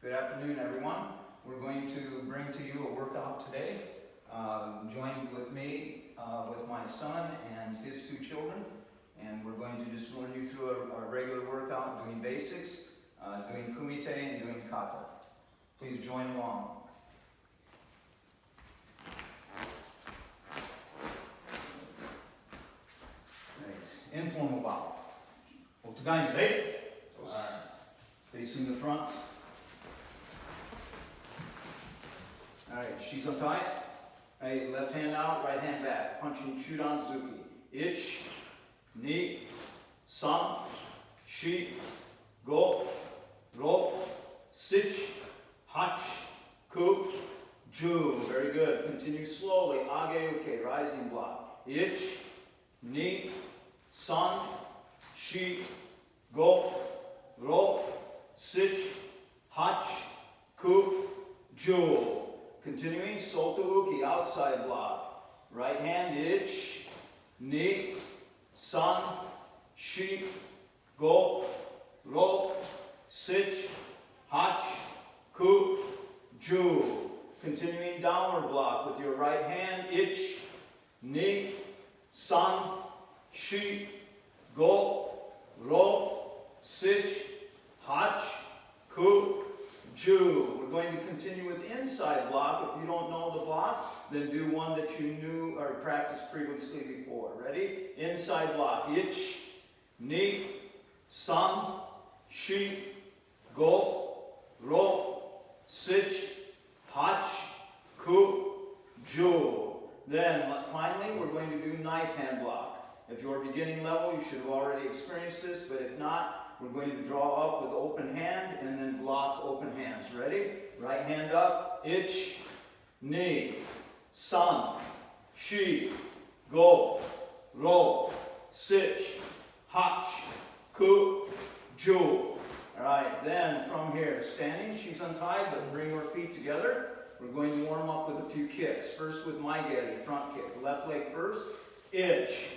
Good afternoon, everyone. We're going to bring to you a workout today. Joined with me with my son and his two children, and we're going to just run you through a regular workout doing basics, doing kumite and doing kata. Please join along. Right. Informal bow. Shotokan, ready? All right. Facing the front. Alright, shiso tai. Alright, left hand out, right hand back. Punching Chudan Zuki. Ich, ni, san, shi, go, ro, sich, hach, ku, ju. Very good. Continue slowly. Age uke, rising block. Ich, ni, san, shi, go, ro, sich, hach, ku, ju. Continuing, soto uki, outside block. Right hand, ich, ni, san, shi, go, ro, sich, hach, ku, ju. Continuing, downward block with your right hand, ich, ni, san, shi, go, ro, sich, hach, ku, ju. We're going to continue with inside block. If you don't know the block, then do one that you knew or practiced previously before. Ready? Inside block. Ich, ni, san, shi, go, ro, sich, hach, ku, ju. Then finally, we're going to do knife hand block. If you're beginning level, you should have already experienced this, but if not, we're going to draw up with open hand and then block open hands. Ready? Right hand up. Ich, ni, san, shi, go, ro, sich, hach, ku, ju. Alright, then from here, standing, she's untied, but bring her feet together. We're going to warm up with a few kicks. First with my geti, front kick. Left leg first. Ich,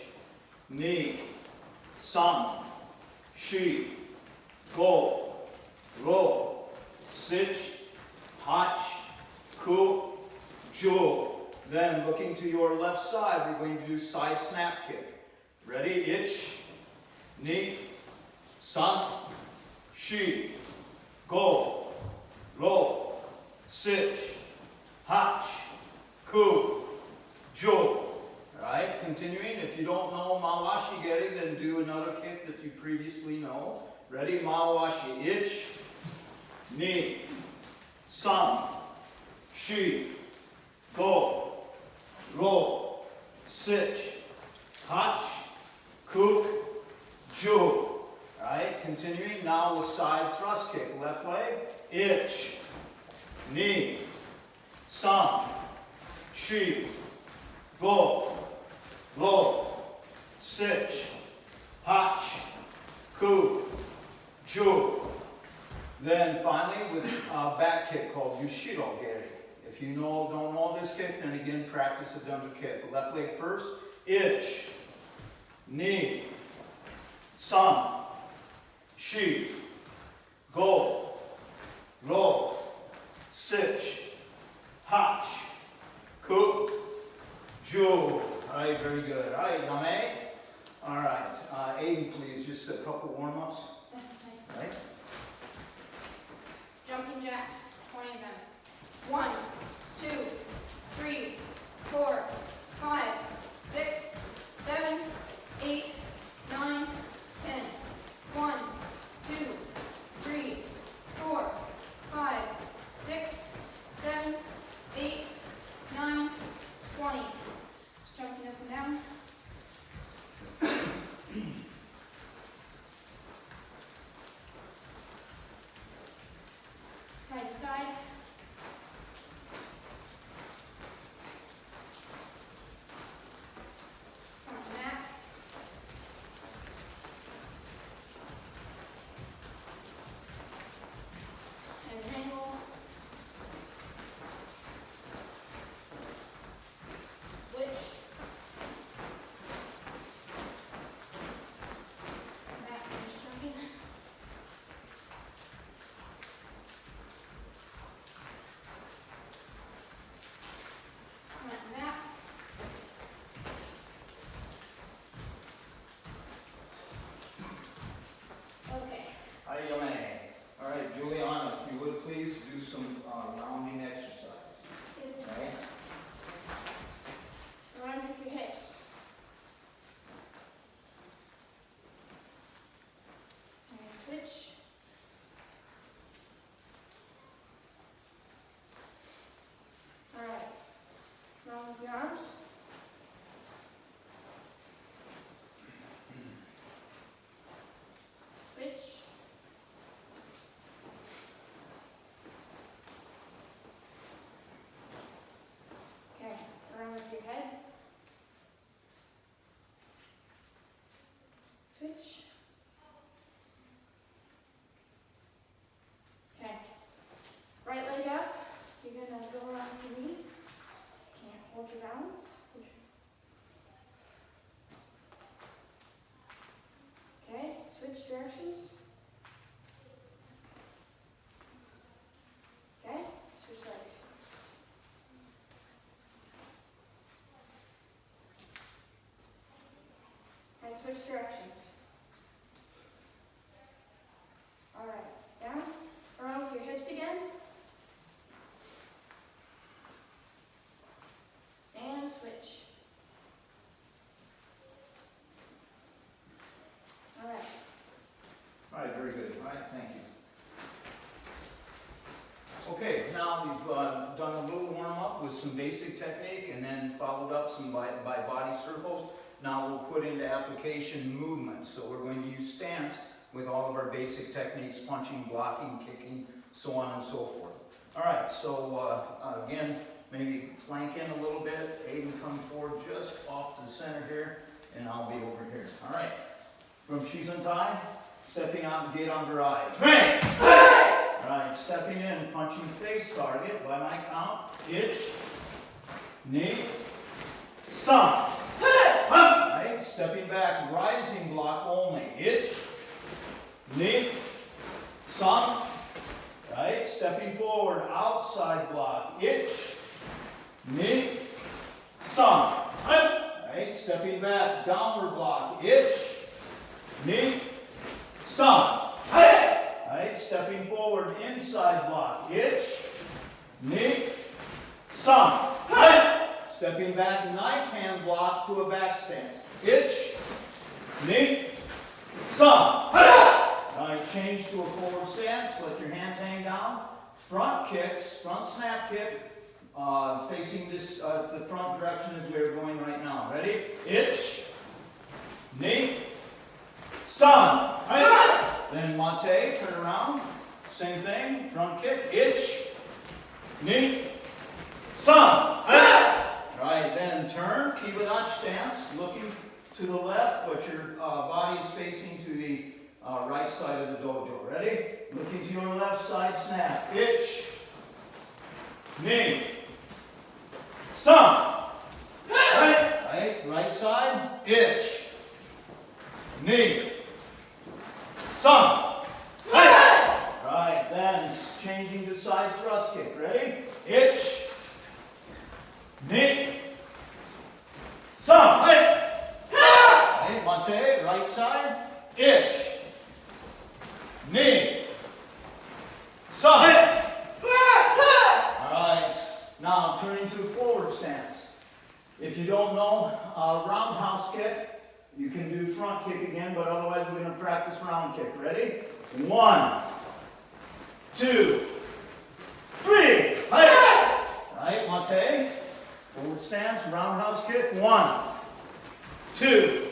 ni, san, shi, go, ro, sich, hach, ku, ju. Then looking to your left side, we're going to do side snap kick. Ready? Ich, ni, san, shi, go, ro, sich, hach, ku, ju. Alright, continuing. If you don't know Mawashi Geri, then do another kick that you previously know. Ready? Mawashi. Ich, ni, san, shi, go, ro, sich, hach, ku, ju. Alright, continuing now with side thrust kick. Left leg. Ich, ni, san, shi, go, ro, sich, hach, ku, ju. Then finally with a back kick called Yushiro Geri. If you don't know this kick, then again practice a dumbbell kick. Left leg first. Ich, ni, san, shi, go, ro, sich, hach, ku, ju. Alright, very good. Alright, Yame. Alright, Aiden, please, just a couple warm-ups. Right? Jumping jacks, 20 of them. 1, 2, 3, 4, 5, 6, 7, 8, 9, 10. 1, 2, 3, 4, 5, 6, 7, 8, 9, 20. Just jumping up and down. Side to side. Front and back. And angle. Switch. Back, finish jumping. Switch. Okay. Right leg up. You're gonna go around your knee. Can't hold your balance. Okay, switch directions. Okay, switch legs. And switch directions. Alright, down. Around with your hips again. And switch. Alright. All right, very good. All right, thank you. Okay, now we've done a little warm-up with some basic technique and then followed up some by body circles. Now we'll put into application movements. So we're going to use stance with all of our basic techniques, punching, blocking, kicking, so on and so forth. All right, so again, maybe flank in a little bit. Aiden, come forward just off the center here, and I'll be over here. All right, from Shotokan, stepping out, gate under eyes. Bang! All right, stepping in, punching face target by my count. Itch, knee, sun. Right, stepping back, rising block only. Itch, knee, sun. Right, stepping forward, outside block. Itch, knee, sun. Right, stepping back, downward block. Itch, knee, sun. Right, stepping forward, inside block. Itch, knee, sun. Stepping back, knife hand block to a back stance. Itch, knee, sun. Right, change to a forward stance. Let your hands hang down. Front kicks, front snap kick, facing this the front direction as we're going right now. Ready? Itch, knee, sun. Then mate, turn around. Same thing, front kick, itch, knee, sun. Right, then turn, kibarach stance, looking to the left, but your body is facing to the right side of the dojo. Ready? Looking to your left side, snap, itch, knee, sun. Right side, itch, knee, sun. Right, then changing to side thrust kick. Ready? Itch, knee, sun. Right, mate, right side, itch, knee, sun. Alright, now turning to forward stance. If you don't know roundhouse kick, you can do front kick again, but otherwise we're going to practice round kick. Ready? 1, 2, 3. Right, mate. Forward stance, roundhouse kick. 1, 2,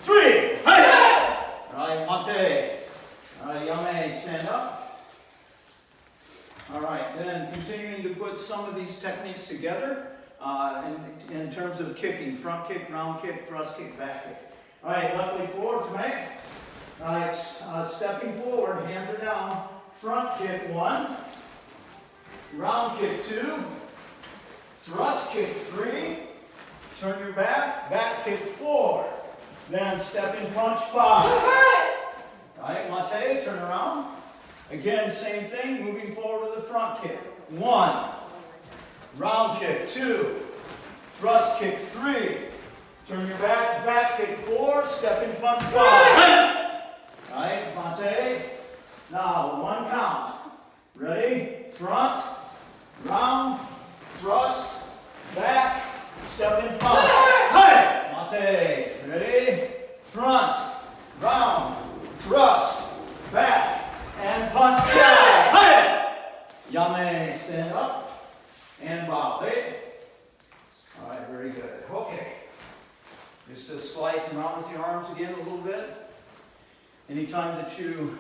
3. Right, mate. Yame, stand up. All right, then continuing to put some of these techniques together in terms of kicking. Front kick, round kick, thrust kick, back kick. All right, left leg forward, Tame. All right, stepping forward, hands are down. Front kick 1, round kick 2, thrust kick 3, turn your back, back kick 4, then stepping punch 5. All right, mate, turn around. Again, same thing, moving forward to the front kick. 1, round kick 2, thrust kick 3, turn your back, back kick 4, stepping punch 5. All right, mate. Now, 1 count. Ready? Front, round, thrust, back, stepping punch. Mate. Ready? Front, round, thrust, back, and punch. Yame, stand up and bow. All right, very good. Okay. Just a slight around with your arms again a little bit. Anytime that you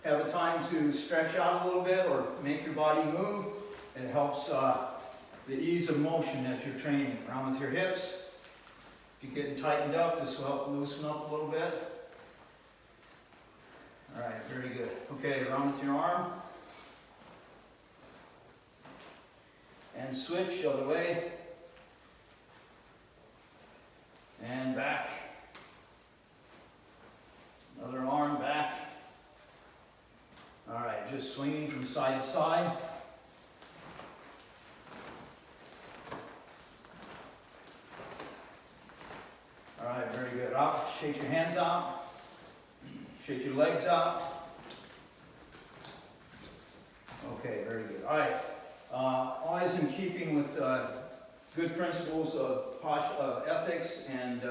have a time to stretch out a little bit or make your body move, it helps the ease of motion as you're training. Around with your hips. If you're getting tightened up, this will help loosen up a little bit. All right, very good. Okay, around with your arm. And switch the other way. And back. Other arm back. All right, just swinging from side to side. All right, very good. Up, shake your hands out. Shake your legs out. Okay, very good. All right, always in keeping with good principles of ethics and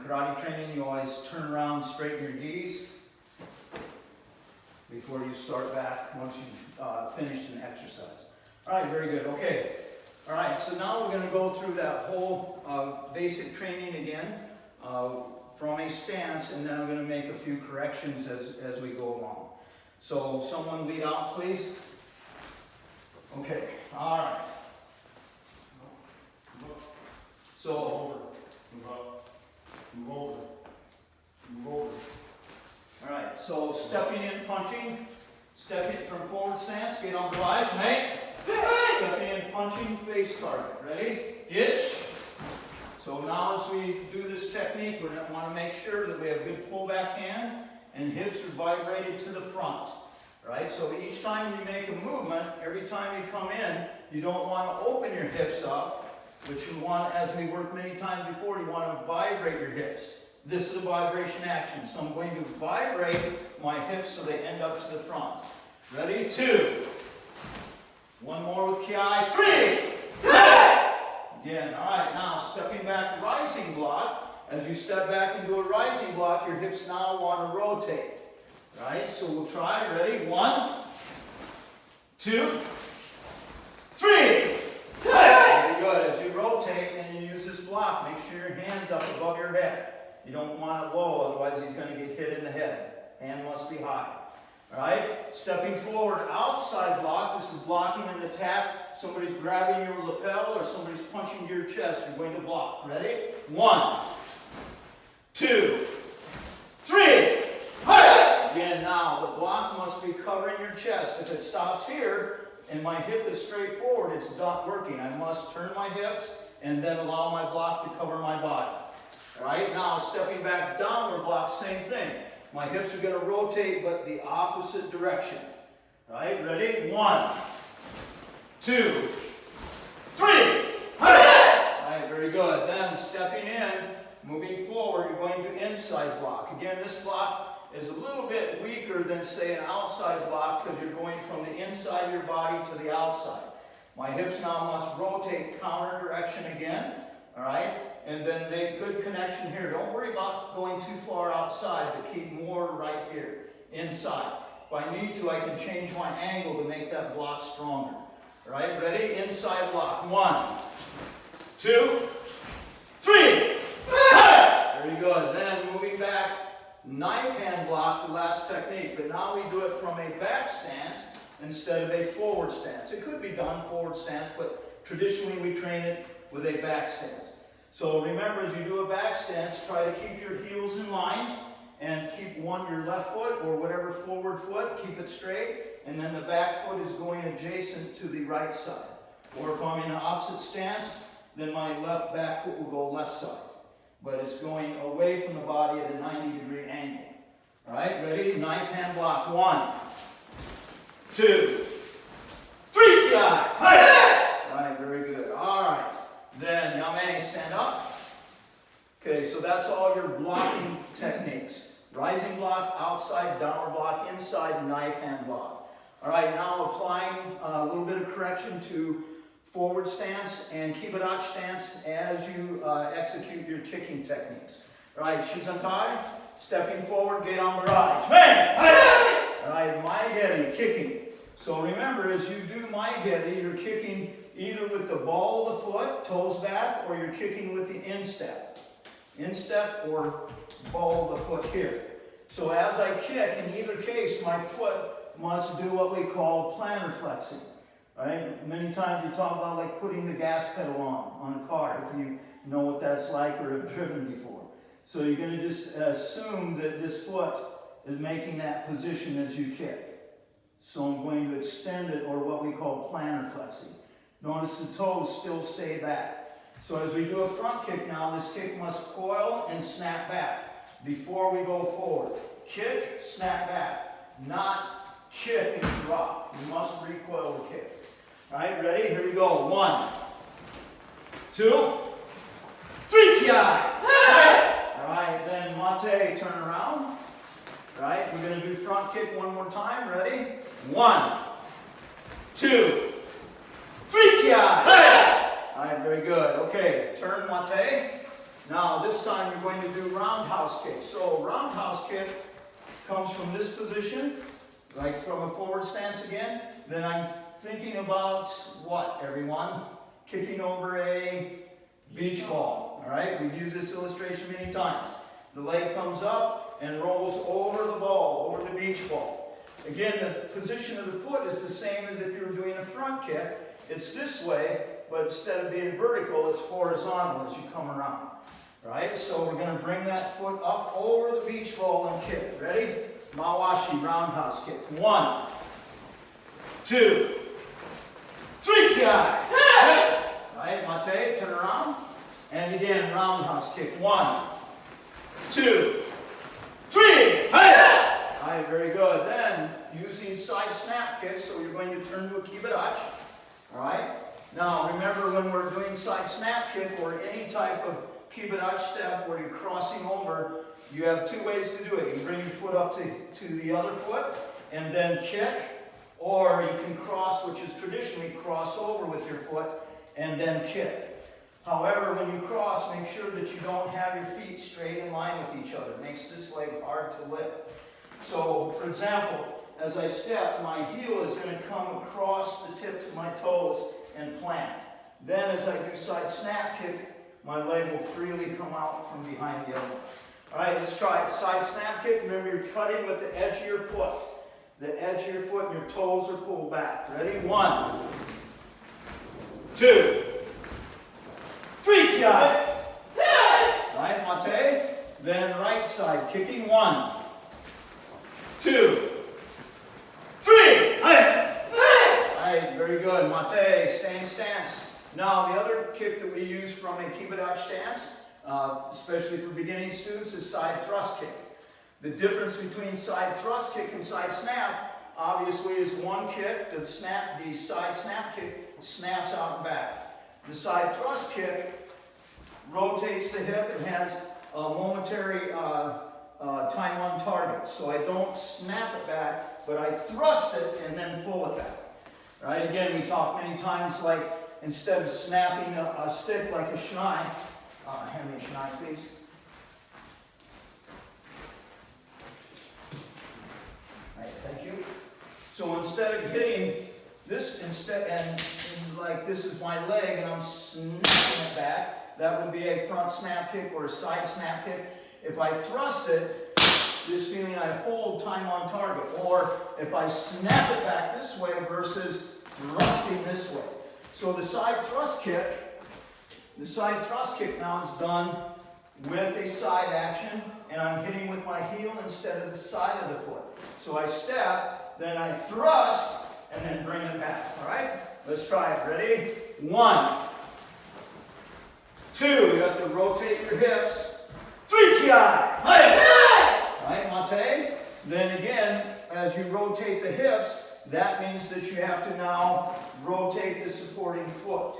karate training, you always turn around, straighten your knees before you start back once you've finished an exercise. All right, very good. Okay. All right, so now we're going to go through that whole basic training again from a stance, and then I'm going to make a few corrections as we go along. So someone lead out, please. Okay, all right. So over. Move up. Move over. Move over. All right, so stepping in, punching, stepping from forward stance, get on the right, mate. Stepping in, punching, face target. Ready? Itch. So now as we do this technique, we're going to want to make sure that we have good pullback hand and hips are vibrated to the front. Right? So each time you make a movement, every time you come in, you don't want to open your hips up, but you want, as we worked many times before, you want to vibrate your hips. This is a vibration action. So I'm going to vibrate my hips so they end up to the front. Ready? 2. One more with ki. 3. Again. All right. Now stepping back, rising block. As you step back into a rising block, your hips now want to rotate. Right? So we'll try. Ready? 1, 2, 3. Very good. As you rotate and you use this block, make sure your hand's up above your head. You don't want it low, otherwise he's going to get hit in the head. Hand must be high. All right? Stepping forward, outside block. This is blocking an attack. Somebody's grabbing your lapel or somebody's punching your chest. You're going to block. Ready? 1, 2, 3. Again, now the block must be covering your chest. If it stops here and my hip is straight forward, it's not working. I must turn my hips and then allow my block to cover my body. All right, now stepping back, downward block, same thing. My hips are going to rotate, but the opposite direction. All right, ready? 1, 2, 3. All right, very good. Then stepping in, moving forward, you're going to inside block. Again, this block is a little bit weaker than, say, an outside block because you're going from the inside of your body to the outside. My hips now must rotate counter direction again, all right? And then make good connection here. Don't worry about going too far outside, but keep more right here, inside. If I need to, I can change my angle to make that block stronger. All right, ready? Inside block. 1, 2, 3. Very good. Then moving back, knife hand block, the last technique. But now we do it from a back stance instead of a forward stance. It could be done forward stance, but traditionally we train it with a back stance. So remember, as you do a back stance, try to keep your heels in line and keep your left foot or whatever forward foot, keep it straight, and then the back foot is going adjacent to the right side. Or if I'm in an opposite stance, then my left back foot will go left side. But it's going away from the body at a 90-degree angle. All right, ready? Knife hand block. 1, 2, 3. Ki. All right, very good. All right. Then, Yamane, stand up. Okay, so that's all your blocking techniques. Rising block, outside, downward block, inside, knife hand block. All right, now applying a little bit of correction to forward stance and kibadachi stance as you execute your kicking techniques. All right, shoes untied, stepping forward, gate on the right. All right, maigeri, kicking. So remember, as you do maigeri, you're kicking either with the ball of the foot, toes back, or you're kicking with the instep. Instep or ball of the foot here. So as I kick, in either case, my foot must do what we call plantar flexing. Right? Many times we talk about like putting the gas pedal on a car, if you know what that's like or have driven before. So you're going to just assume that this foot is making that position as you kick. So I'm going to extend it, or what we call plantar flexing. Notice the toes still stay back. So as we do a front kick now, this kick must coil and snap back before we go forward. Kick, snap back, not kick and drop. You must recoil the kick. All right, ready? Here we go. 1, 2, 3, ki. All right, then mate, turn around. All right, we're going to do front kick one more time. Ready? 1, 2, 3, ki. All right, very good. Okay, turn mate. Now this time you're going to do roundhouse kick. So roundhouse kick comes from this position, like from a forward stance again. Then I'm thinking about what, everyone? Kicking over a beach ball. All right, we've used this illustration many times. The leg comes up and rolls over the ball, over the beach ball. Again, the position of the foot is the same as if you were doing a front kick. It's this way, but instead of being vertical, it's horizontal as you come around. Right? So we're going to bring that foot up over the beach ball and kick. Ready? Mawashi, roundhouse kick. 1, 2, 3, ki. Right, mate, turn around. And again, roundhouse kick. 1, 2, 3. Alright, very good. Then, using side snap kicks, so you're going to turn to a kibadachi. Alright? Now, remember when we're doing side snap kick or any type of kibadachi step where you're crossing over, you have two ways to do it. You can bring your foot up to the other foot and then kick, or you can cross, which is traditionally cross over with your foot and then kick. However, when you cross, make sure that you don't have your feet straight in line with each other. It makes this leg hard to lift. So, for example, as I step, my heel is going to come across the tips of my toes and plant. Then as I do side snap kick, my leg will freely come out from behind the elbow. All right, let's try it. Side snap kick. Remember, you're cutting with the edge of your foot. The edge of your foot and your toes are pulled back. Ready? 1, 2, 3, ki. Right, mate. Then right side, kicking. 1, 2, 3. Alright, very good. Mate, staying stance. Now, the other kick that we use from a kibadachi stance, especially for beginning students, is side thrust kick. The difference between side thrust kick and side snap, obviously, is one kick, the side snap kick snaps out and back. The side thrust kick rotates the hip and has a momentary time on target. So I don't snap it back, but I thrust it and then pull it back. Right? Again, we talk many times like instead of snapping a stick like a shinai, hand me a shinai, please. Right, thank you. So instead of hitting this, and like this is my leg and I'm snapping it back, that would be a front snap kick or a side snap kick. If I thrust it, this feeling I hold time on target. Or if I snap it back this way versus thrusting this way. So the side thrust kick now is done with a side action, and I'm hitting with my heel instead of the side of the foot. So I step, then I thrust, and then bring it back. All right? Let's try it. Ready? 1, 2. You have to rotate your hips. 3, ki. Right, mate? Then again, as you rotate the hips, that means that you have to now rotate the supporting foot.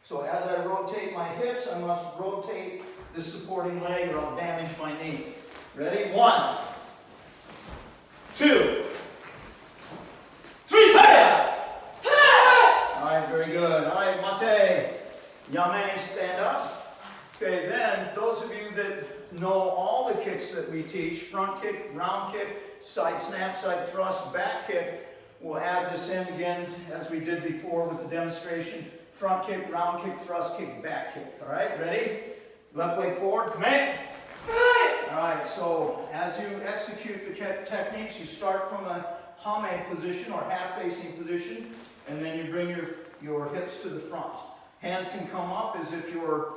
So as I rotate my hips, I must rotate the supporting leg or I'll damage my knee. Ready? 1, 2, 3. Alright, very good. Alright, mate. Yame, stand up. Okay, then, those of you that know all the kicks that we teach, front kick, round kick, side snap, side thrust, back kick, we'll add this in again as we did before with the demonstration. Front kick, round kick, thrust kick, back kick. All right, ready? Left leg forward, commit. All right, so as you execute the techniques, you start from a hame position or half-facing position, and then you bring your hips to the front. Hands can come up as if you're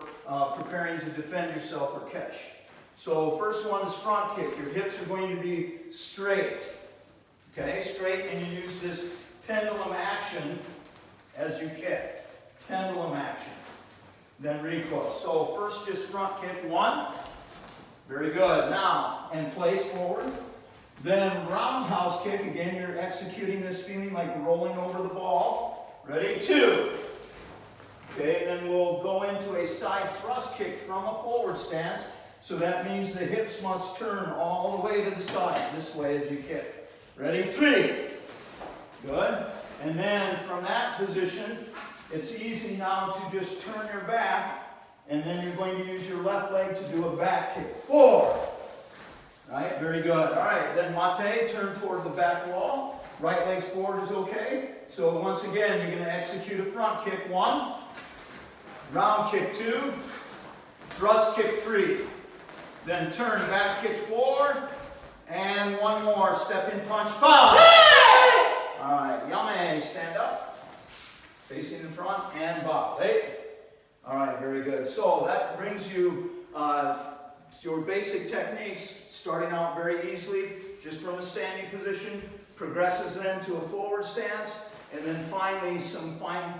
preparing to defend yourself or catch. So first one is front kick. Your hips are going to be straight. Okay, straight, and you use this pendulum action as you kick. Pendulum action. Then recoil. So first just front kick, 1. Very good. Now, and place forward. Then roundhouse kick. Again, you're executing this feeling like rolling over the ball. Ready? 2. Okay, and then we'll go into a side thrust kick from a forward stance. So that means the hips must turn all the way to the side, this way as you kick. Ready? 3. Good. And then from that position, it's easy now to just turn your back, and then you're going to use your left leg to do a back kick. 4. Right? Very good. All right, then mate, turn toward the back wall. Right leg's forward is okay. So once again, you're going to execute a front kick, 1. Round kick, 2. Thrust kick, 3. Then turn, back kick, 4. And one more, step in punch, 5. All right, yummy, stand up. Facing in front and bow. Hey. All right, very good. So that brings you your basic techniques, starting out very easily, just from a standing position, progresses then to a forward stance, and then finally some fine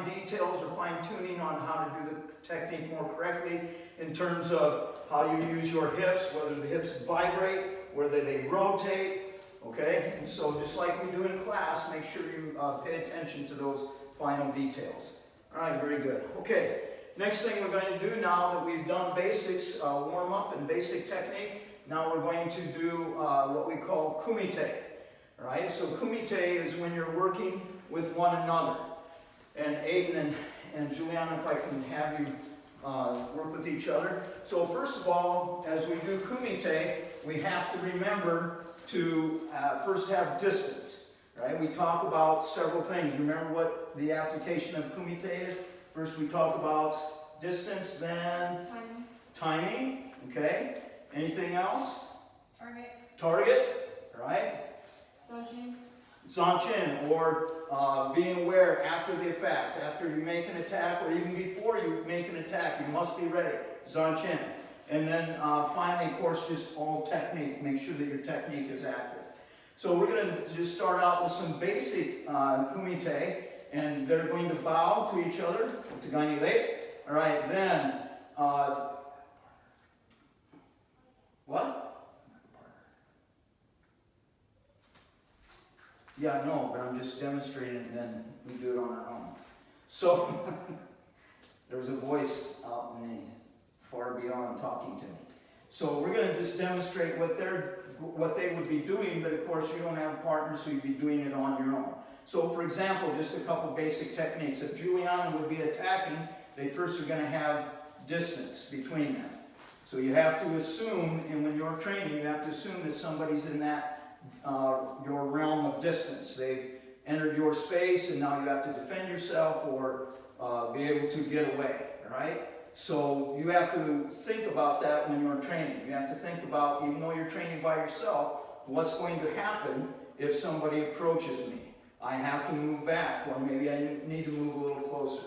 details or fine tuning on how to do the technique more correctly in terms of how you use your hips, whether the hips vibrate, whether they rotate, okay? And so just like we do in class, make sure you pay attention to those final details. All right, very good. Okay, next thing we're going to do now that we've done basics, warm up and basic technique, now we're going to do what we call kumite. All right, so kumite is when you're working with one another. And Aiden and Juliana, if I can have you work with each other. So first of all, as we do kumite, we have to remember to first have distance. Right? We talk about several things. Remember what the application of kumite is? First we talk about distance, then timing. Okay. Anything else? Target. Right? Zanchin, or being aware after the effect. After you make an attack, or even before you make an attack, you must be ready. Zanchin. And then finally, of course, just all technique. Make sure that your technique is accurate. So we're going to just start out with some basic kumite, and they're going to bow to each other. Tagani late. All right, then, what? Yeah, I know, but I'm just demonstrating, and then we do it on our own. So, there was a voice out in the far beyond talking to me. So we're going to just demonstrate what they would be doing, but of course you don't have a partner, so you'd be doing it on your own. So for example, just a couple basic techniques. If Juliana would be attacking, they first are going to have distance between them. So you have to assume, and when you're training, you have to assume that somebody's in that your realm of distance. They've entered your space, and now you have to defend yourself or be able to get away, right? So you have to think about that when you're training. You have to think about, even though you're training by yourself, what's going to happen if somebody approaches me. I have to move back, or maybe I need to move a little closer.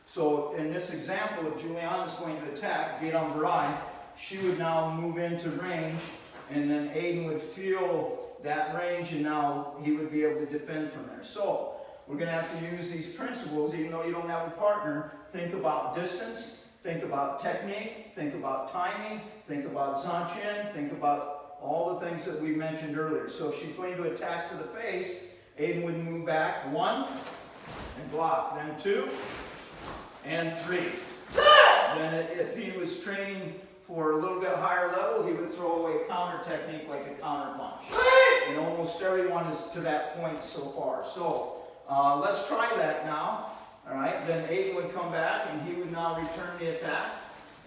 So in this example, if Juliana's going to attack, Vedam Barai, she would now move into range, and then Aiden would feel that range, and now he would be able to defend from there. So we're going to have to use these principles, even though you don't have a partner. Think about distance. Think about technique, think about timing, think about zanchin, think about all the things that we mentioned earlier. So if she's going to attack to the face, Aiden would move back 1 and block, then 2 and 3. Then if he was training for a little bit higher level, he would throw away a counter technique like a counter punch. And almost everyone is to that point so far. So let's try that now. All right, then Aiden would come back, and he would now return the attack.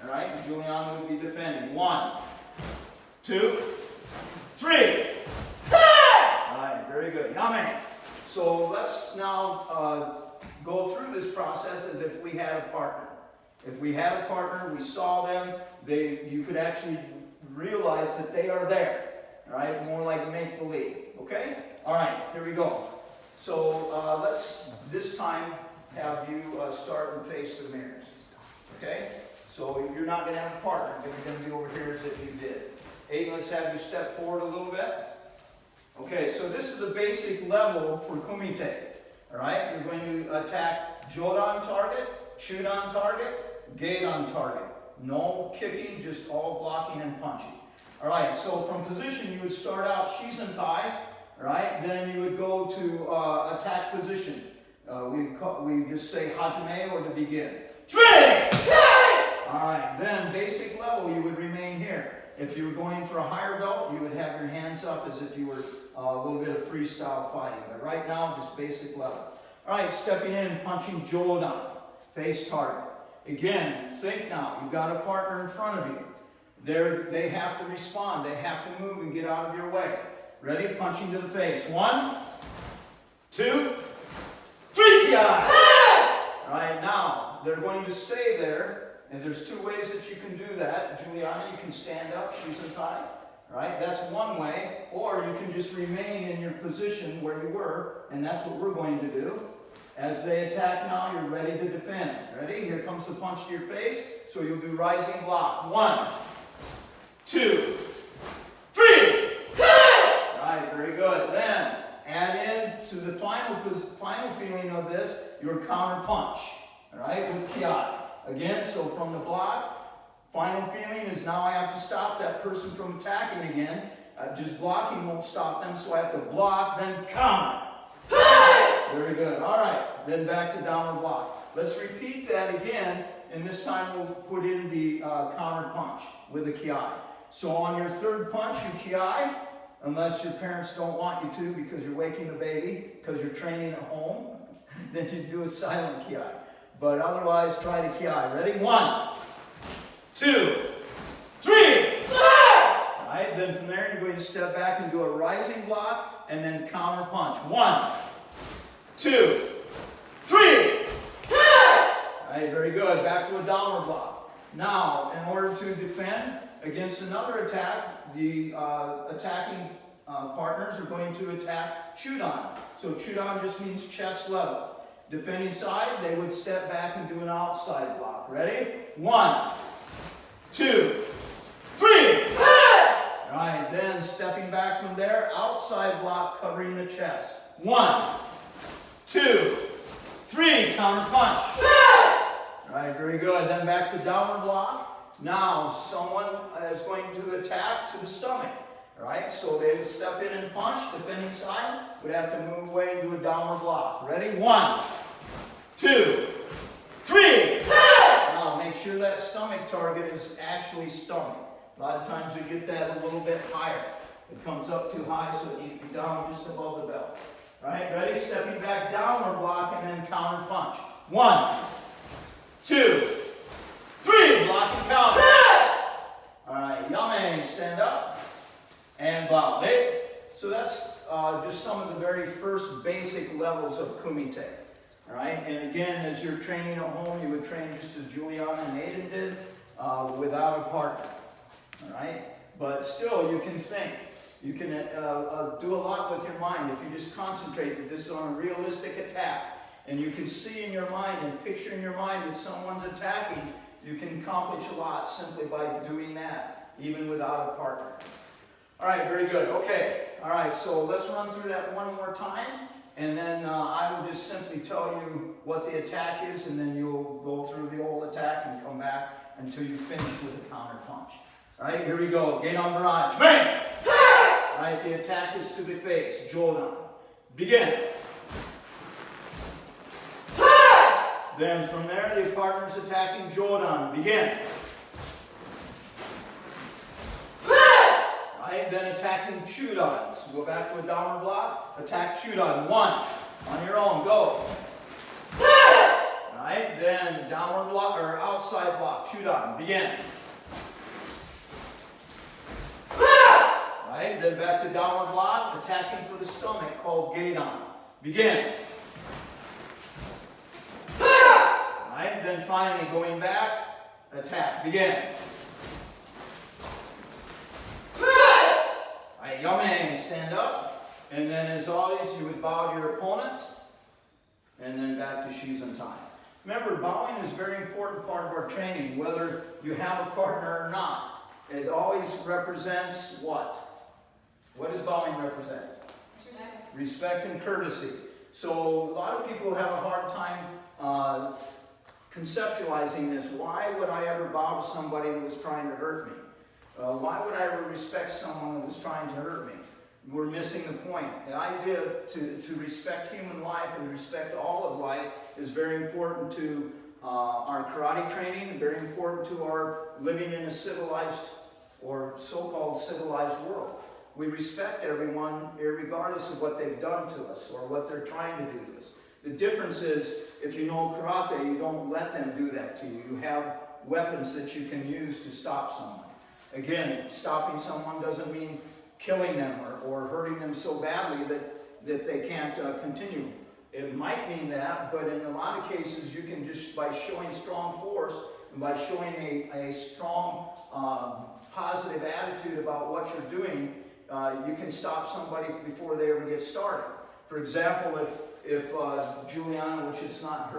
All right, and Juliana would be defending. 1, 2, 3. All right, very good. Yummy. So let's now go through this process as if we had a partner. If we had a partner, we saw them, you could actually realize that they are there. All right, more like make-believe. Okay? All right, here we go. So let's this time have you start and face the mirrors. Okay? So you're not going to have a partner. You're going to be over here as if you did. 8, let's have you step forward a little bit. Okay, so this is the basic level for kumite. All right, you're going to attack jodan target, chudan target, geidan target. No kicking, just all blocking and punching. All right, so from position you would start out shizentai. All right, then you would go to attack position. We just say hajime or to begin. All right, then basic level you would remain here. If you were going for a higher belt, you would have your hands up as if you were a little bit of freestyle fighting. But right now, just basic level. All right, stepping in, punching jodan, face target. Again, think now, you've got a partner in front of you. They have to respond. They have to move and get out of your way. Ready? Punching to the face. 1, 2, 3, ki. All right, now, they're going to stay there. And there's 2 ways that you can do that. Juliana, you can stand up, shizentai. Right? That's one way. Or you can just remain in your position where you were. And that's what we're going to do. As they attack now, you're ready to defend. Ready? Here comes the punch to your face. So you'll do rising block. 1, 2, 3. Right, very good. Then add in to the final feeling of this, your counter punch. All right, with ki. Again, so from the block, final feeling is now I have to stop that person from attacking again. Just blocking won't stop them, so I have to block, then counter. Very good. All right, then back to downward block. Let's repeat that again, and this time we'll put in the counter punch with the ki. So on your third punch, you ki, unless your parents don't want you to because you're waking the baby, because you're training at home, then you do a silent ki. But otherwise, try to ki. Ready? 1, 2, 3. All right, then from there, you're going to step back and do a rising block and then counter punch. 1, 2, 3. All right, very good. Back to a downward block. Now, in order to defend against another attack, the attacking partners are going to attack chudan. So chudan just means chest level. Defending side, they would step back and do an outside block. Ready? 1, 2, 3. All right, then stepping back from there, outside block covering the chest. 1, 2, 3, counter punch. All right, very good. Then back to downward block. Now, someone is going to attack to the stomach. All right, so they would step in and punch. Defending side would have to move away and do a downward block. Ready? 1, 2, 3. Now, make sure that stomach target is actually stomach. A lot of times we get that a little bit higher. It comes up too high, so it needs to be down just above the belt. All right, ready? Stepping back, downward block, and then counter punch. 1, 2, 3. Block and counter. All right, yame. Stand up. And bow. Hey. So that's just some of the very first basic levels of kumite. All right, and again, as you're training at home, you would train just as Juliana and Aiden did, without a partner. All right, but still, you can think. You can do a lot with your mind if you just concentrate that this is on a realistic attack, and you can see in your mind and picture in your mind that someone's attacking. You can accomplish a lot simply by doing that, even without a partner. All right, very good. Okay, all right, so let's run through that one more time, and then I will just simply tell you what the attack is, and then you'll go through the whole attack and come back until you finish with a counter punch. All right, here we go. Geidan barrage. Bang! All right, the attack is to the face. Jodan. Begin. Then from there, the partner's attacking Jodan. Begin. Right, then attacking chudan. So go back to a downward block. Attack chudan. 1. On your own. Go. Right, then downward block or outside block. Chudan. Begin. Right, then back to downward block. Attacking for the stomach called geidan. Begin. Right, then finally going back. Attack. Begin. Right, yame, stand up, and then as always, you would bow to your opponent, and then back to shizentai. Remember, bowing is a very important part of our training, whether you have a partner or not. It always represents what? What does bowing represent? Respect and courtesy. So a lot of people have a hard time conceptualizing this. Why would I ever bow to somebody that was trying to hurt me? Why would I ever respect someone that was trying to hurt me? We're missing the point. The idea to respect human life and respect all of life is very important to our karate training, very important to our living in a civilized or so-called civilized world. We respect everyone regardless of what they've done to us or what they're trying to do to us. The difference is, if you know karate, you don't let them do that to you. You have weapons that you can use to stop someone. Again, stopping someone doesn't mean killing them or hurting them so badly that they can't continue. It might mean that, but in a lot of cases, you can just, by showing strong force and by showing a strong positive attitude about what you're doing, you can stop somebody before they ever get started. For example, if Juliana, which is not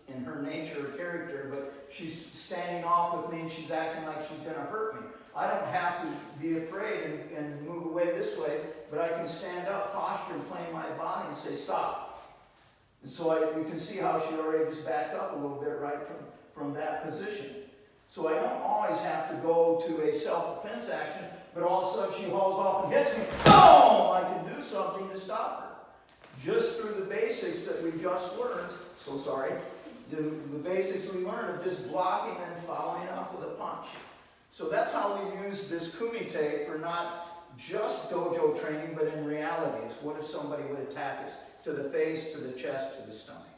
in her nature or character, but she's standing off with me and she's acting like she's going to hurt me, I don't have to be afraid and move away this way, but I can stand up, posture, and plane my body and say, stop. And so you can see how she already just backed up a little bit right from that position. So I don't always have to go to a self-defense action, but all of a sudden she hauls off and hits me. Boom! I can do something to stop her. Just through the basics that we just learned, the basics we learned of just blocking and following up with a punch. So that's how we use this kumite for not just dojo training, but in reality. It's what if somebody would attack us to the face, to the chest, to the stomach.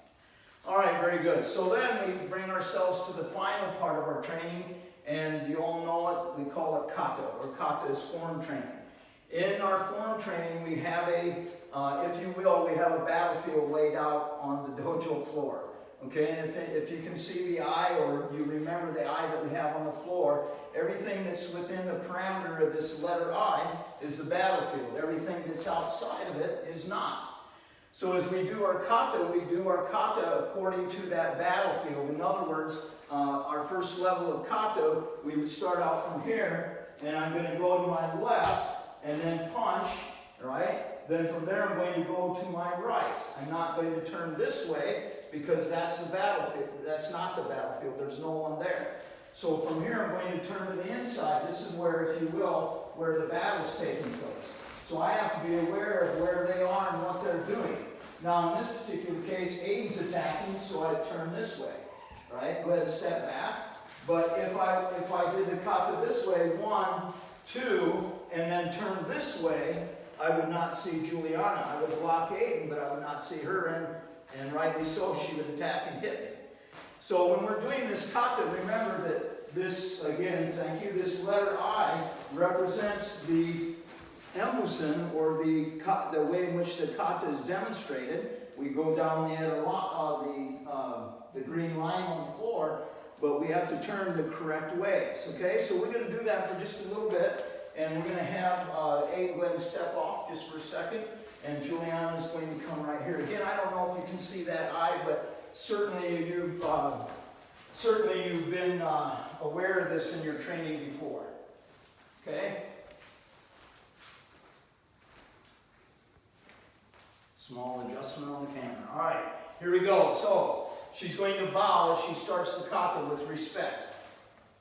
All right, very good. So then we bring ourselves to the final part of our training, and you all know it, we call it kata, or kata is form training. In our form training, we have if you will, we have a battlefield laid out on the dojo floor. Okay, and if you can see the eye, or you remember the eye that we have on the floor, everything that's within the parameter of this letter I is the battlefield. Everything that's outside of it is not. So as we do our kata according to that battlefield. In other words, our first level of kata, we would start out from here, and I'm going to go to my left, and then punch, right? Then from there I'm going to go to my right. I'm not going to turn this way, because that's the battlefield. That's not the battlefield. There's no one there. So from here, I'm going to turn to the inside. This is where, if you will, where the battle's taking place. So I have to be aware of where they are and what they're doing. Now, in this particular case, Aiden's attacking, so I turn this way. Right? Go ahead and step back. But if I did the kata this way, 1, 2, and then turn this way, I would not see Juliana. I would block Aiden, but I would not see her. And rightly so, she would attack and hit me. So when we're doing this kata, remember that this, again, thank you, this letter I represents the embusen, or the way in which the kata is demonstrated. We go down the green line on the floor, but we have to turn the correct ways. Okay, so we're going to do that for just a little bit, and we're going to have Aiden go ahead and step off just for a second. And Juliana is going to come right here. Again, I don't know if you can see that eye, but certainly you've been aware of this in your training before. Okay? Small adjustment on the camera. All right, here we go. So she's going to bow as she starts the kata with respect.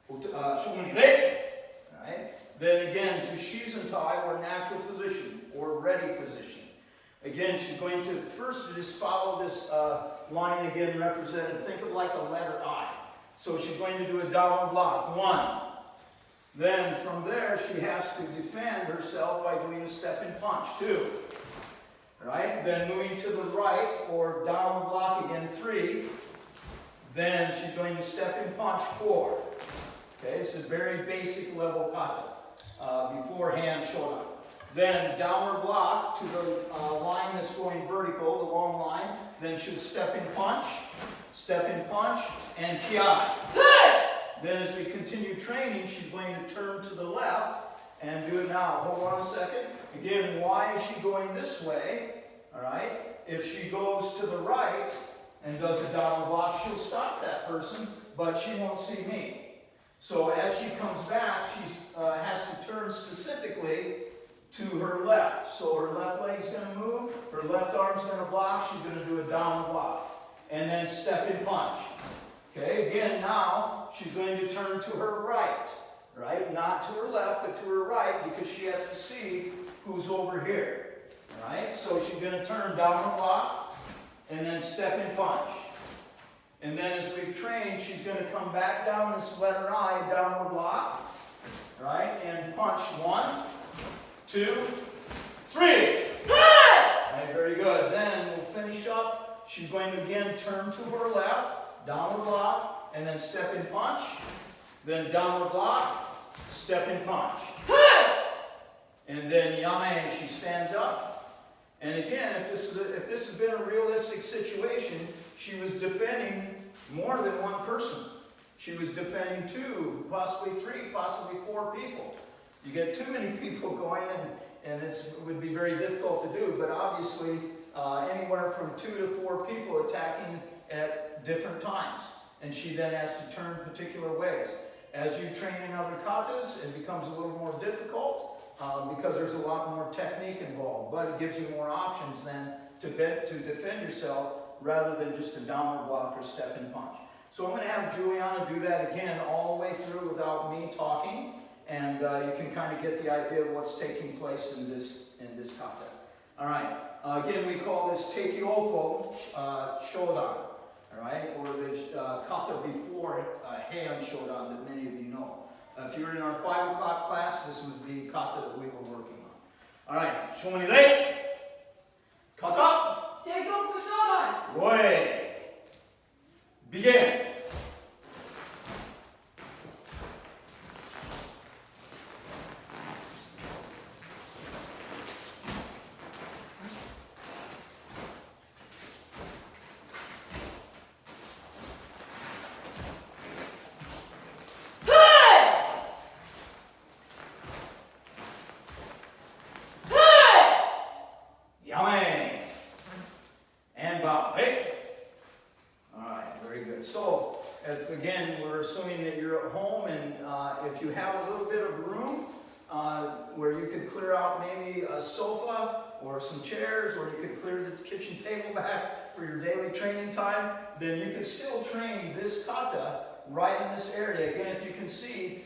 Right? Then again, to shizentai, or natural position, or ready position. Again, she's going to first just follow this line again represented. Think of like a letter I. So she's going to do a downward block. 1. Then from there, she has to defend herself by doing a stepping punch. 2. Right? Then moving to the right, or downward block again. 3. Then she's going to step and punch. 4. Okay, this is very basic level kata. Beforehand Shotokan. Then downward block to the line that's going vertical, the long line. Then she'll step and punch, and kiai. Then as we continue training, she's going to turn to the left and do it now. Hold on a second. Again, why is she going this way? All right. If she goes to the right and does a downward block, she'll stop that person, but she won't see me. So as she comes back, she has to turn specifically to her left. So her left leg's going to move, her left arm's going to block, she's going to do a downward block. And then step in punch. Okay, again, now she's going to turn to her right. Right? Not to her left, but to her right, because she has to see who's over here. Right? So she's going to turn downward block, and then step in punch. And then as we've trained, she's going to come back down this letter I, downward block, right? And punch 1, 2, 3. Right, very good. Then we'll finish up. She's going to again turn to her left, downward block, and then step in punch. Then downward block, step in punch. And then yame, she stands up. And again, if this has been a realistic situation, she was defending more than one person. She was defending 2, possibly 3, possibly 4 people. You get too many people going, and it would be very difficult to do. But obviously, anywhere from 2 to 4 people attacking at different times. And she then has to turn particular ways. As you train in other katas, it becomes a little more difficult. Because there's a lot more technique involved, but it gives you more options then to defend yourself rather than just a downward block or step in punch. So I'm going to have Juliana do that again all the way through without me talking, and you can kind of get the idea of what's taking place in this kata. All right. Again, we call this Tekioko Shodan, all right, or the kata before hand Shodan that many of you know. If you were in our 5 o'clock class, this was the kata that we were working on. All right, Shomani Lei. Kata. Teikoku Shodan. Roi. Begin. Again, we're assuming that you're at home, and if you have a little bit of room where you could clear out maybe a sofa or some chairs, or you could clear the kitchen table back for your daily training time, then you could still train this kata right in this area. Again, if you can see,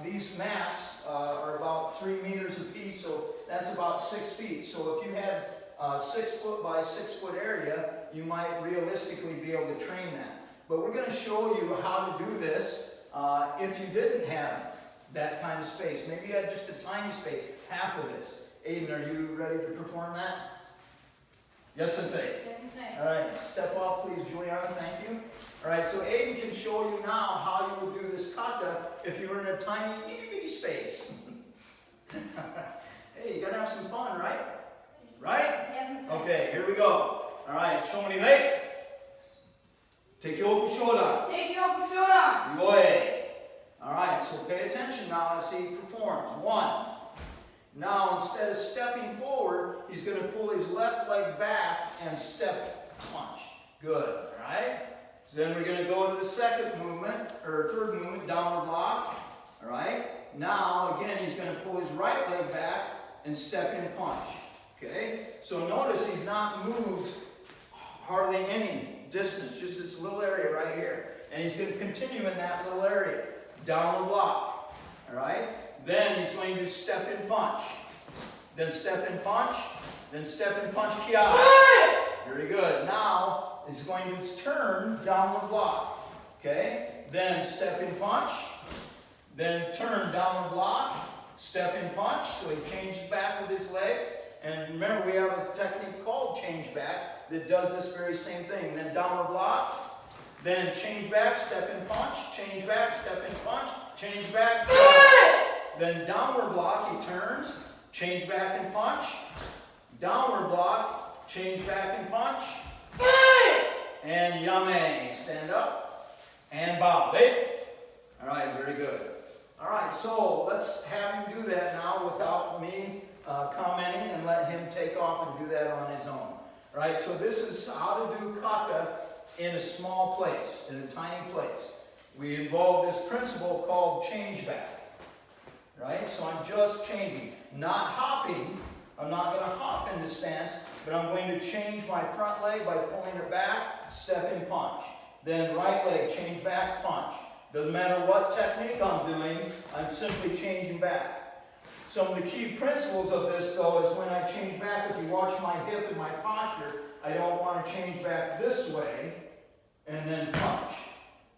these mats are about 3 meters apiece, so that's about 6 feet. So if you had a 6 foot by 6 foot area, you might realistically be able to train that. But we're going to show you how to do this if you didn't have that kind of space. Maybe you had just a tiny space, half of this. Aiden, are you ready to perform that? Yes, Sensei. Yes, Sensei. All right, step off, please, Juliana. Thank you. All right, so Aiden can show you now how you would do this kata if you were in a tiny, itty-bitty space. Hey, you got to have some fun, right? Yes. Right? Yes, Sensei. Okay, here we go. All right, Shomani Lei. Teikyoku Shodan. Teikyoku Shodan. Yoi. All right, so pay attention now as he performs. 1. Now, instead of stepping forward, he's going to pull his left leg back and step punch. Good, all right? So then we're going to go to the second movement, or third movement, downward block. All right? Now, again, he's going to pull his right leg back and step in punch. Okay? So notice he's not moved hardly any distance, just this little area right here. And he's going to continue in that little area. Downward block. All right? Then he's going to step in punch. Then step in punch. Then step in punch kiai. Very good. Now he's going to turn downward block. Okay? Then step in punch. Then turn downward block. Step in punch. So he changes back with his legs. And remember, we have a technique called change back that does this very same thing. Then downward block, then change back, step in punch, change back, step in punch, change back. Then downward block, he turns, change back and punch. Downward block, change back and punch. And yame, stand up and bow. All right, very good. All right, so let's have him do that now without me commenting, and let him take off and do that on his own. All right, so this is how to do kata in a small place, in a tiny place. We involve this principle called change back. Right? So I'm just changing, not hopping. I'm not going to hop into stance, but I'm going to change my front leg by pulling it back, step in punch. Then right leg, change back, punch. Doesn't matter what technique I'm doing, I'm simply changing back. Some of the key principles of this, though, is when I change back, if you watch my hip and my posture, I don't want to change back this way and then punch.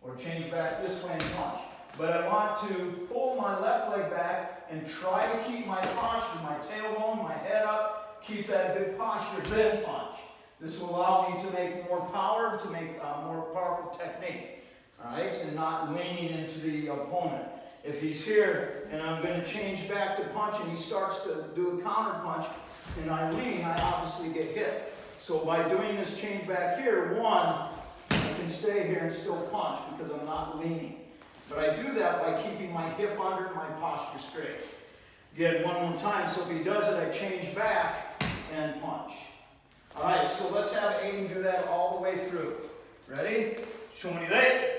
Or change back this way and punch. But I want to pull my left leg back and try to keep my posture, my tailbone, my head up, keep that good posture, then punch. This will allow me to make more power, to make a more powerful technique, all right, and not leaning into the opponent. If he's here and I'm going to change back to punch and he starts to do a counter punch and I lean, I obviously get hit. So by doing this change back here, one, I can stay here and still punch because I'm not leaning. But I do that by keeping my hip under and my posture straight. Again, one more time. So if he does it, I change back and punch. All right, so let's have Aiden do that all the way through. Ready? Shumani leg.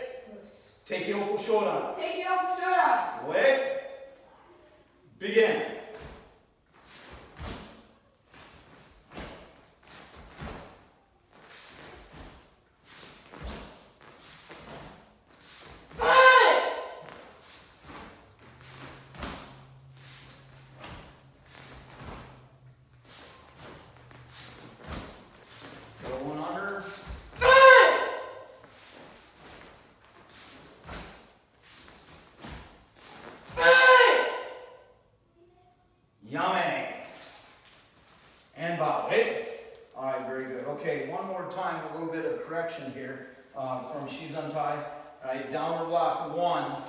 Take Yoko Shotokan. Take Yoko Shotokan. Away. Begin. Yummy. And bow. Hey. All right, very good. Okay, one more time, a little bit of correction here from Shizantai. All right, downward block one.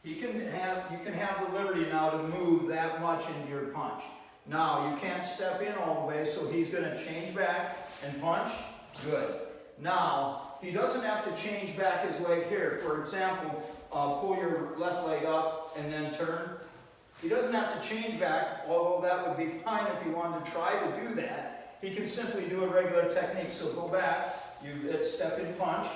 You can have the liberty now to move that much into your punch. Now, you can't step in all the way, so he's going to change back and punch. Good. Now, he doesn't have to change back his leg here. For example, pull your left leg up and then turn. He doesn't have to change back, although that would be fine if he wanted to try to do that. He can simply do a regular technique. So go back, you step in punch,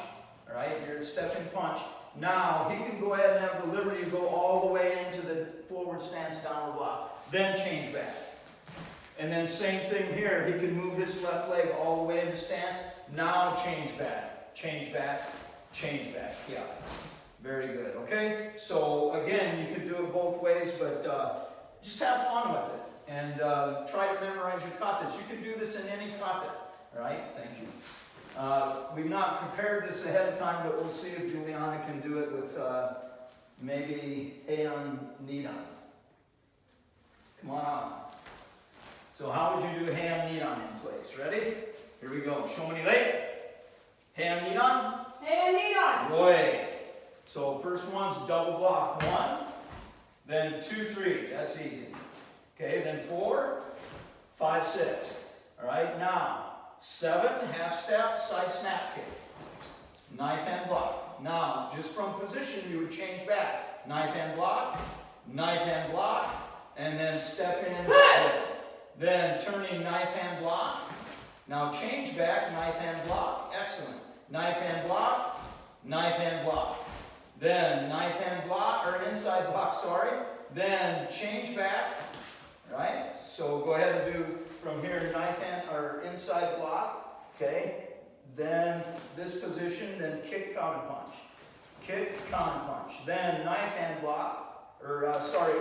all right? You're step in punch. Now he can go ahead and have the liberty to go all the way into the forward stance downward block, then change back. And then same thing here, he can move his left leg all the way into stance, now change back, change back, change back, yeah. Very good, okay? So again, you can do it both ways, but just have fun with it. And try to memorize your katas. You can do this in any kata, all right? Thank you. We've not prepared this ahead of time, but we'll see if Juliana can do it with maybe Heian Nidan. Come on out. So how would you do Heian Nidan in place? Ready? Here we go. Shomani leg. Heian Nidan. Heian Nidan. Roy. So first one's double block. 1, then 2, 3. That's easy. Okay, then 4, 5, 6. All right, now 7, half step, side snap kick. Knife hand block. Now, just from position, you would change back. Knife hand block, and then step in. Then turning knife hand block. Now change back, knife hand block. Excellent. Knife hand block, knife hand block. Then knife hand block, or inside block, sorry. Then change back, right? So go ahead and do from here knife hand, or inside block, okay? Then this position, then kick, counter punch. Kick, counter punch. Then knife hand block, or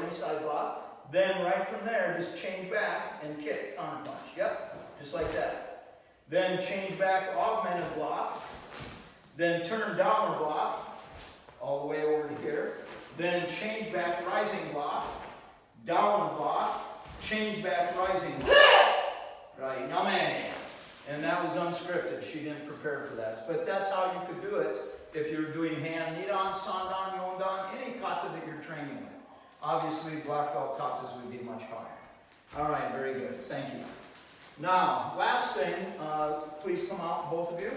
inside block. Then right from there, just change back and kick, counter punch. Yep, just like that. Then change back, augmented block. Then turn downward block, all the way over to here. Then change back, rising block. Downward block, change back, rising block. Right, yame. And that was unscripted. She didn't prepare for that. But that's how you could do it if you're doing hand, nidan, sandan, yondan, any kata that you're training with. Obviously, black belt katas would be much higher. All right, very good. Thank you. Now, last thing, please come out, both of you.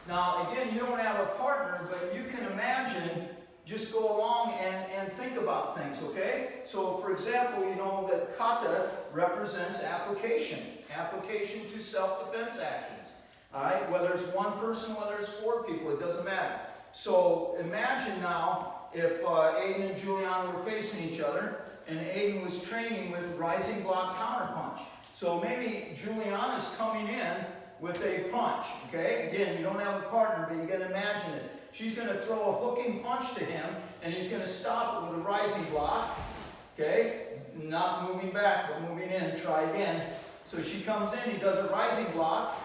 Now, again, you don't have a partner, but you can imagine, just go along and think about things, okay? So, for example, you know that kata represents application to self-defense actions. All right, whether it's one person, whether it's 4 people, it doesn't matter. So imagine now if Aiden and Juliana were facing each other, and Aiden was training with rising block counter punch. So maybe Juliana's coming in with a punch, okay? Again, you don't have a partner, but you got to imagine it. She's going to throw a hooking punch to him, and he's going to stop it with a rising block, okay? Not moving back, but moving in. Try again. So she comes in, he does a rising block,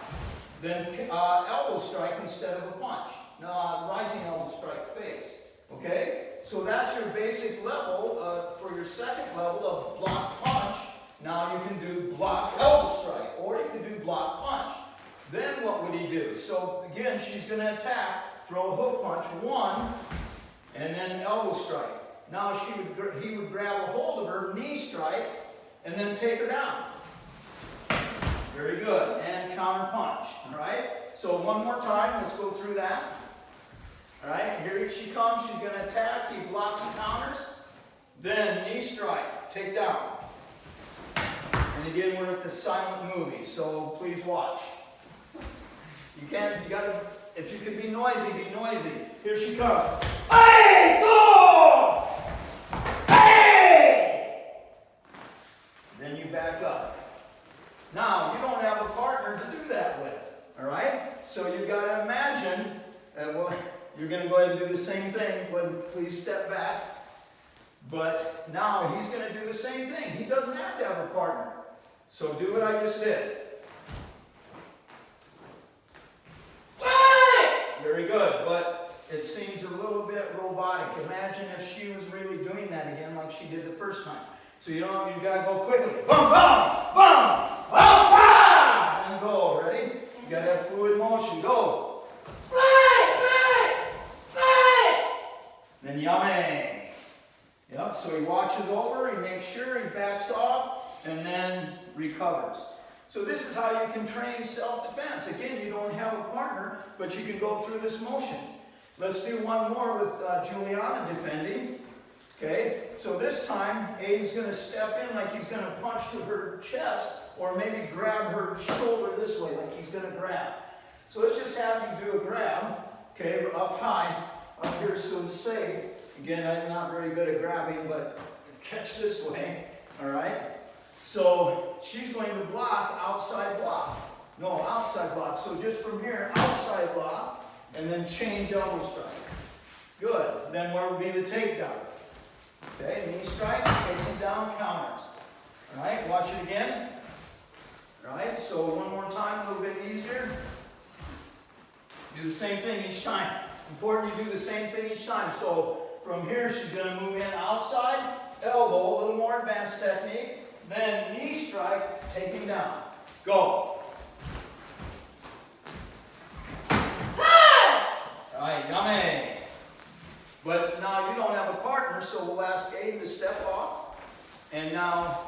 then elbow strike instead of a punch. No, rising elbow strike face, okay? So that's your basic level for your second level of block punch. Now you can do block elbow strike, or you can do block punch. Then what would he do? So again, she's going to attack, throw a hook punch, 1, and then elbow strike. Now he would grab a hold of her, knee strike, and then take her down. Very good. And counter punch. All right? So one more time, let's go through that. All right, here she comes. She's going to attack. He blocks and counters. Then knee strike, take down. And again, we're at the silent movie, so please watch. You gotta, if you can be noisy, be noisy. Here she comes. Hey, go! Hey! Then you back up. Now, you don't have a partner to do that with, all right? So you've got to imagine, well, you're going to go ahead and do the same thing, but please step back. But now he's going to do the same thing. He doesn't have to have a partner. So do what I just did. Very good, but it seems a little bit robotic. Imagine if she was really doing that again like she did the first time. So you got to go quickly. Boom, boom, boom, boom, boom, and go. Ready? You got to have fluid motion. Go. Right. Then yummy. Yep, so he watches over, he makes sure, he backs off, and then recovers. So this is how you can train self-defense. Again, you don't have a partner, but you can go through this motion. Let's do one more with Juliana defending. Okay, so this time, Aiden's going to step in like he's going to punch to her chest, or maybe grab her shoulder this way, like he's going to grab. So let's just have you do a grab, okay, up high, up here so it's safe. Again, I'm not very good at grabbing, but catch this way, all right? So she's going to block outside block. No, outside block. So just from here, outside block, and then change elbow strike. Good. Then where would be the takedown? Okay, knee strike, takes him down, counters. All right, watch it again. All right, so one more time, a little bit easier. Do the same thing each time. Important you do the same thing each time. So from here, she's going to move in outside, elbow, a little more advanced technique. Then knee strike, take him down. Go. All right, yummy. But now you don't have a partner, so we'll ask Aiden to step off. And now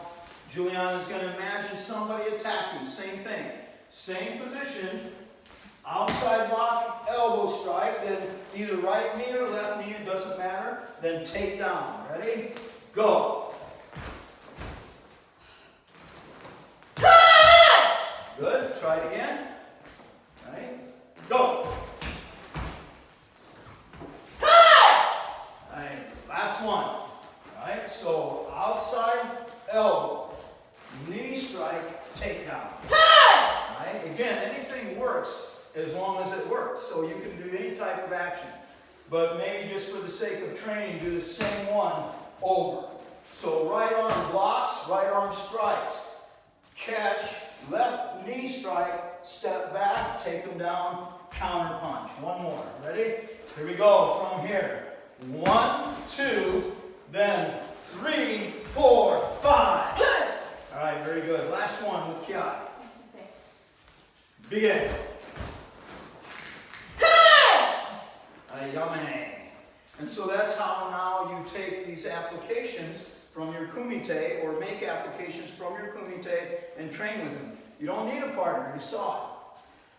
Juliana's going to imagine somebody attacking. Same thing. Same position. Outside block, elbow strike. Then either right knee or left knee, it doesn't matter. Then take down. Ready? Go. Good. Try it again. All right. Go. All right. Last one. All right. So outside elbow, knee strike, takedown. All right. Again, anything works as long as it works. So you can do any type of action. But maybe just for the sake of training, do the same one over. So right arm blocks, right arm strikes. Catch, left knee strike, step back, take them down, counter punch. One more. Ready? Here we go. From here. 1, 2, then 3, 4, 5. All right, very good. Last one with Kiai. Begin. Yummy. And so that's how now you take these applications from your kumite, or make applications from your kumite and train with them. You don't need a partner, you saw it.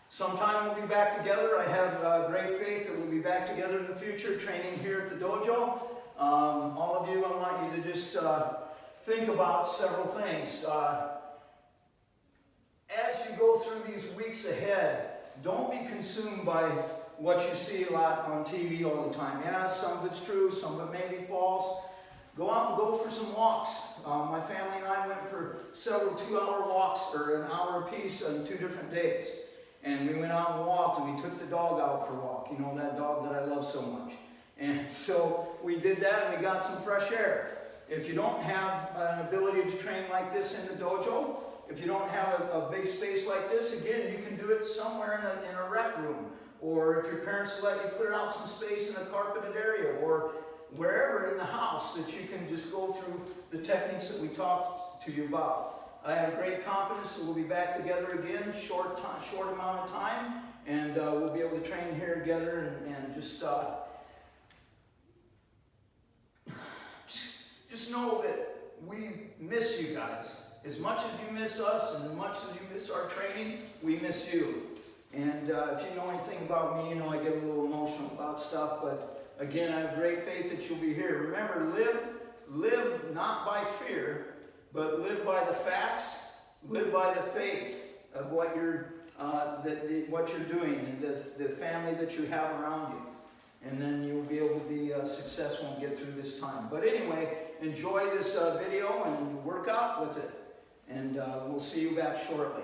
Sometime we'll be back together. I have great faith that we'll be back together in the future, training here at the dojo. All of you, I want you to just think about several things. As you go through these weeks ahead, don't be consumed by what you see a lot on TV all the time. Yeah, some of it's true, some of it may be false. Go out and go for some walks. My family and I went for several 2-hour walks, or an hour apiece on 2 different days. And we went out and walked, and we took the dog out for a walk. You know, that dog that I love so much. And so we did that, and we got some fresh air. If you don't have an ability to train like this in the dojo, if you don't have a big space like this, again, you can do it somewhere in a rec room. Or if your parents let you clear out some space in a carpeted area, or wherever in the house that you can just go through the techniques that we talked to you about. I have great confidence that we'll be back together again, short amount of time, and we'll be able to train here together and just know that we miss you guys. As much as you miss us and as much as you miss our training, we miss you. And if you know anything about me, you know I get a little emotional about stuff, but again, I have great faith that you'll be here. Remember, live not by fear, but live by the facts, live by the faith of what you're doing and the family that you have around you. And then you'll be able to be successful and get through this time. But anyway, enjoy this video and work out with it. And we'll see you back shortly.